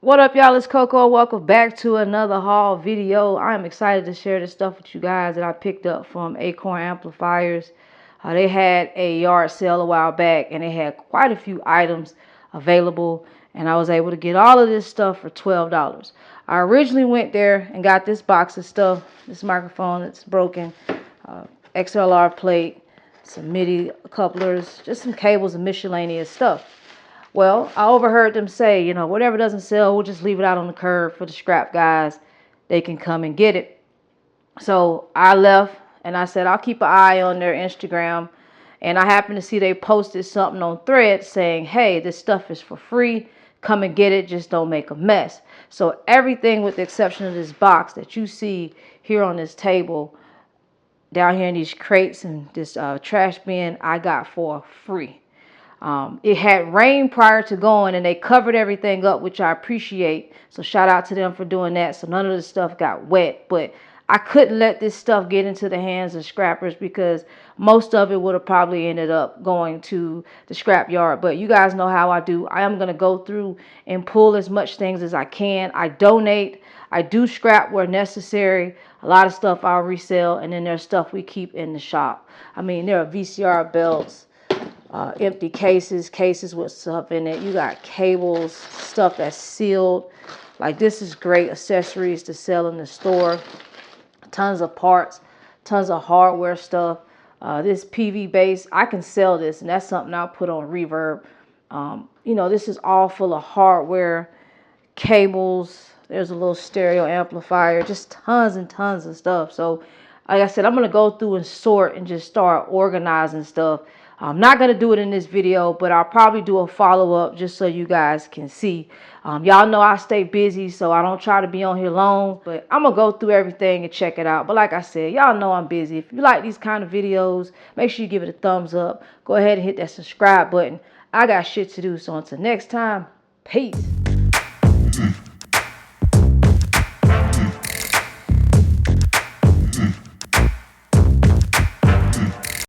What up, y'all? It's Coco. Welcome back to another haul video. I'm excited to share this stuff with you guys that I picked up from Acorn amplifiers. They had a yard sale a while back and they had quite a few items available, and I was able to get all of this stuff for $12. I originally went there and got this box of stuff, this microphone that's broken, XLR plate, some MIDI couplers, just some cables and miscellaneous stuff. Well, I overheard them say, whatever doesn't sell, we'll just leave it out on the curb for the scrap guys. They can come and get it. So I left and I said, I'll keep an eye on their Instagram. And I happened to see they posted something on Thread saying, hey, this stuff is for free. Come and get it. Just don't make a mess. So everything with the exception of this box that you see here on this table, down here in these crates and this trash bin, I got for free. It had rain prior to going and they covered everything up, which I appreciate. So shout out to them for doing that. So none of the stuff got wet, but I couldn't let this stuff get into the hands of scrappers because most of it would have probably ended up going to the scrap yard. But you guys know how I do. I am going to go through and pull as much things as I can. I donate. I do scrap where necessary. A lot of stuff I'll resell, and then there's stuff we keep in the shop. I mean, there are VCR belts, empty cases with stuff in it. You got cables, stuff that's sealed. Like, this is great accessories to sell in the store. Tons of parts, tons of hardware stuff. This PV base, I can sell this, and that's something I'll put on Reverb. This is all full of hardware, cables. There's a little stereo amplifier, just tons and tons of stuff. So like I said, I'm going to go through and sort and just start organizing stuff. I'm not going to do it in this video, but I'll probably do a follow-up just so you guys can see. Y'all know I stay busy, so I don't try to be on here long, but I'm going to go through everything and check it out. But like I said, y'all know I'm busy. If you like these kind of videos, make sure you give it a thumbs up. Go ahead and hit that subscribe button. I got shit to do, so until next time, peace.